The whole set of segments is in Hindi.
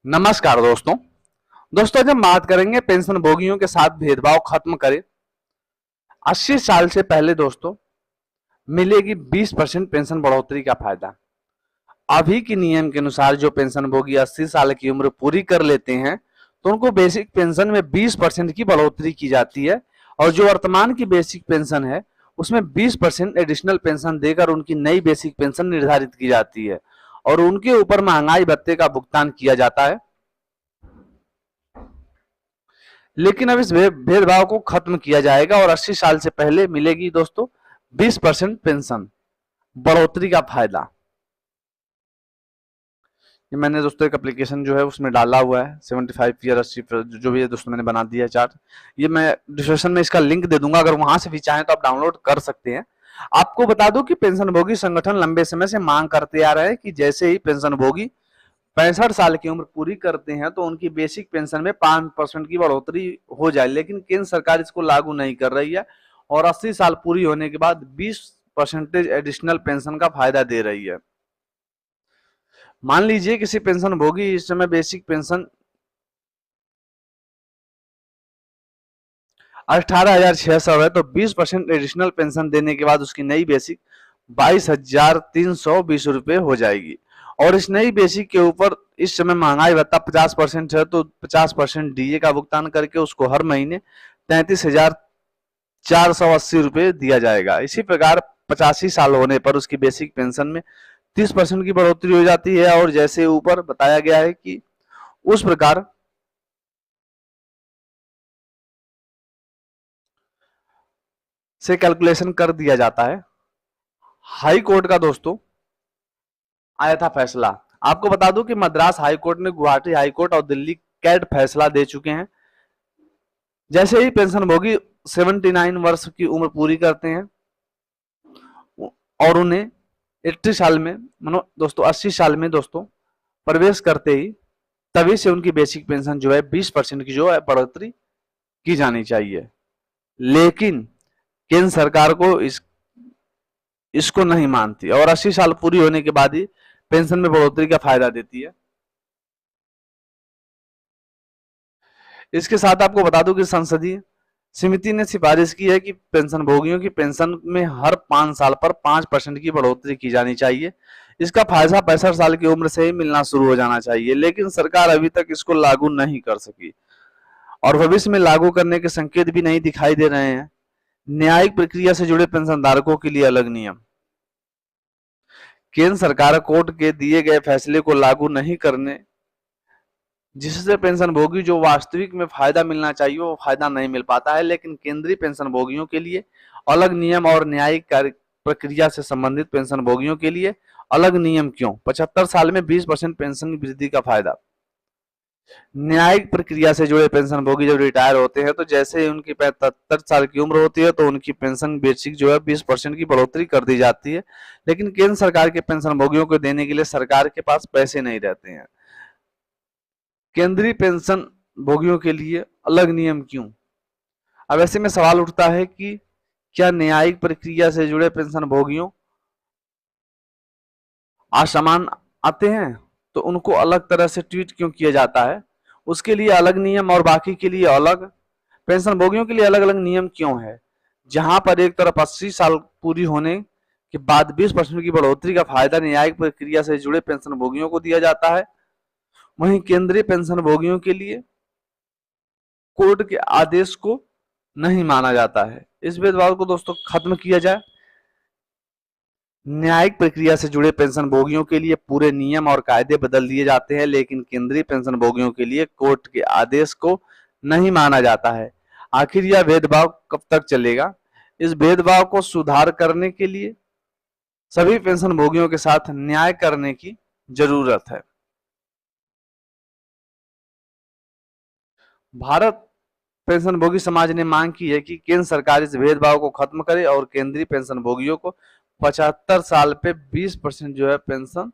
नमस्कार दोस्तों। दोस्तों जब बात करेंगे पेंशन भोगियों के साथ भेदभाव खत्म करें, 80 साल से पहले दोस्तों मिलेगी 20% पेंशन बढ़ोतरी का फायदा। अभी के नियम के अनुसार जो पेंशन भोगी 80 साल की उम्र पूरी कर लेते हैं तो उनको बेसिक पेंशन में 20% की बढ़ोतरी की जाती है और जो वर्तमान की बेसिक पेंशन है उसमें 20% एडिशनल पेंशन देकर उनकी नई बेसिक पेंशन निर्धारित की जाती है और उनके ऊपर महंगाई भत्ते का भुगतान किया जाता है। लेकिन अब इस भेदभाव को खत्म किया जाएगा और 80 साल से पहले मिलेगी दोस्तों 20% पेंशन बढ़ोतरी का फायदा। ये मैंने दोस्तों एक एप्लीकेशन जो है उसमें डाला हुआ है 75 ईयर 80 जो भी है दोस्तों मैंने बना दिया है चार्ट। ये मैं डिस्क्रिप्शन में इसका लिंक दे दूंगा, अगर वहां से भी चाहें तो आप डाउनलोड कर सकते हैं। आपको बता दूं कि पेंशनभोगी संगठन लंबे समय से मांग करते आ रहे हैं कि जैसे ही पेंशनभोगी 65 साल की उम्र पूरी करते हैं तो उनकी बेसिक पेंशन में 5% की बढ़ोतरी हो जाए, लेकिन केंद्र सरकार इसको लागू नहीं कर रही है और 80 साल पूरी होने के बाद 20% एडिशनल पेंशन का फायदा दे रही है। मान लीजिए किसी पेंशन भोगी इस समय बेसिक पेंशन 18,600 है तो 20% एडिशनल पेंशन देने के बाद उसकी नई बेसिक 22,320 रुपए हो जाएगी और इस नई बेसिक के ऊपर इस समय महंगाई भत्ता 50% है तो 50% डीए का भुगतान करके उसको हर महीने 33,480 रुपए दिया जाएगा। इसी प्रकार 85 साल होने पर उसकी बेसिक पेंशन में 30% की बढ़ोतरी हो जाती है और जैसे ऊपर बताया गया है कि उस प्रकार से कैलकुलेशन कर दिया जाता है। हाई कोर्ट का दोस्तों आया था फैसला। आपको बता दूं कि मद्रास हाई कोर्ट ने गुवाहाटी हाई कोर्ट और दिल्ली कैट फैसला दे चुके हैं। जैसे ही पेंशनभोगी 79 वर्ष की उम्र पूरी करते हैं और उन्हें 80 साल में मानो दोस्तों 80 साल में दोस्तों प्रवेश करते ही तभी से उनकी बेसिक पेंशन जो है 20% की जो है बढ़ोतरी की जानी चाहिए। लेकिन केंद्र सरकार को इसको नहीं मानती और 80 साल पूरी होने के बाद ही पेंशन में बढ़ोतरी का फायदा देती है। इसके साथ आपको बता दूं कि संसदीय समिति ने सिफारिश की है कि पेंशन भोगियों की पेंशन में हर 5 साल पर 5% की बढ़ोतरी की जानी चाहिए। इसका फायदा 65 साल की उम्र से ही मिलना शुरू हो जाना चाहिए, लेकिन सरकार अभी तक इसको लागू नहीं कर सकी और भविष्य में लागू करने के संकेत भी नहीं दिखाई दे रहे हैं। न्यायिक प्रक्रिया से जुड़े पेंशनधारकों के लिए अलग नियम। केंद्र सरकार कोर्ट के दिए गए फैसले को लागू नहीं करने जिससे पेंशन भोगी जो वास्तविक में फायदा मिलना चाहिए वो फायदा नहीं मिल पाता है, लेकिन केंद्रीय पेंशन भोगियों के लिए अलग नियम और न्यायिक प्रक्रिया से संबंधित पेंशन भोगियों के लिए अलग नियम क्यों? 75 साल में 20% पेंशन वृद्धि का फायदा। न्यायिक प्रक्रिया से जुड़े पेंशन भोगी जब रिटायर होते हैं तो जैसे ही उनकी 75 साल की उम्र होती है तो उनकी पेंशन बेसिक जो है 20% की बढ़ोतरी कर दी जाती है, लेकिन केंद्र सरकार के पेंशन भोगियों को देने के लिए सरकार के पास पैसे नहीं रहते हैं। केंद्रीय पेंशन भोगियों के लिए अलग नियम क्यों? अब ऐसे में सवाल उठता है कि क्या न्यायिक प्रक्रिया से जुड़े पेंशन भोगियों असमान आते हैं तो उनको अलग तरह से ट्रीट क्यों किया जाता है? उसके लिए अलग नियम और बाकी के लिए अलग। पेंशन भोगियों के लिए अलग अलग नियम क्यों है? जहां पर एक तरफ 80 साल पूरी होने के बाद 20% की बढ़ोतरी का फायदा न्यायिक प्रक्रिया से जुड़े पेंशन भोगियों को दिया जाता है, वहीं केंद्रीय पेंशन भोगियों के लिए कोर्ट के आदेश को नहीं माना जाता है। इस भेदभाव को दोस्तों खत्म किया जाए। न्यायिक प्रक्रिया से जुड़े पेंशन भोगियों के लिए पूरे नियम और कायदे बदल दिए जाते हैं, लेकिन केंद्रीय पेंशन भोगियों के लिए कोर्ट के आदेश को नहीं माना जाता है। आखिर यह भेदभाव कब तक चलेगा? इस भेदभाव को सुधार करने के लिए सभी पेंशन भोगियों के साथ न्याय करने की जरूरत है। भारत पेंशन भोगी समाज ने मांग की है कि केंद्र सरकार इस भेदभाव को खत्म करे और केंद्रीय पेंशन भोगियों को 75 साल पे 20% जो है पेंशन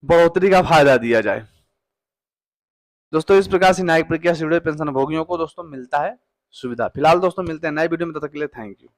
बढ़ोतरी का फायदा दिया जाए। दोस्तों इस प्रकार से न्यायिक प्रक्रिया से जुड़े पेंशन भोगियों को दोस्तों मिलता है सुविधा। फिलहाल दोस्तों मिलते हैं नए वीडियो में, तब तक के लिए थैंक यू।